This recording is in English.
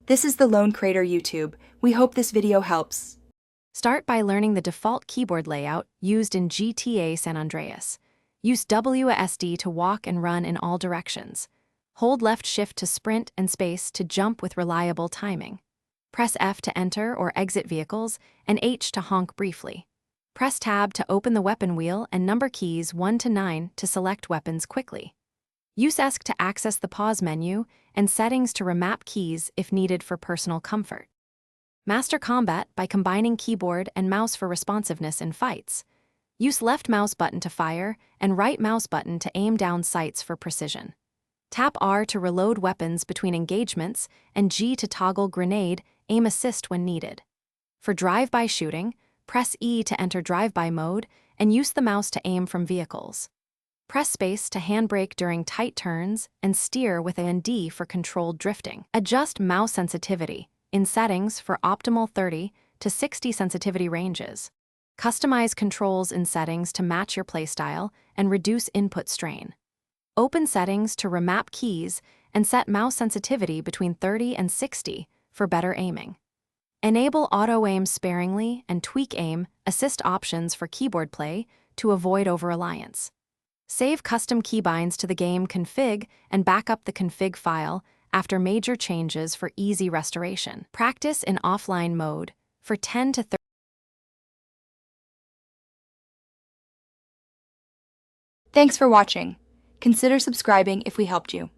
This is the Lone Crater YouTube. We hope this video helps. Start by learning the default keyboard layout used in Gta San Andreas. Use WASD to walk and run in all directions. Hold left shift to sprint and space to jump with reliable timing. Press F to enter or exit vehicles and H to honk briefly. Press Tab to open the weapon wheel and number keys 1 to 9 to select weapons quickly. Use ESC to access the pause menu and settings to remap keys if needed for personal comfort. Master combat by combining keyboard and mouse for responsiveness in fights. Use left mouse button to fire and right mouse button to aim down sights for precision. Tap R to reload weapons between engagements and G to toggle grenade aim assist when needed. For drive-by shooting, press E to enter drive-by mode and use the mouse to aim from vehicles. Press space to handbrake during tight turns and steer with A and D for controlled drifting. Adjust mouse sensitivity in settings for optimal 30 to 60 sensitivity ranges. Customize controls in settings to match your playstyle and reduce input strain. Open settings to remap keys and set mouse sensitivity between 30 and 60 for better aiming. Enable auto-aim sparingly and tweak aim assist options for keyboard play to avoid over-reliance. Save custom keybinds to the game config and back up the config file after major changes for easy restoration. Practice in offline mode for 10 to 30. Thanks for watching. Consider subscribing if we helped you.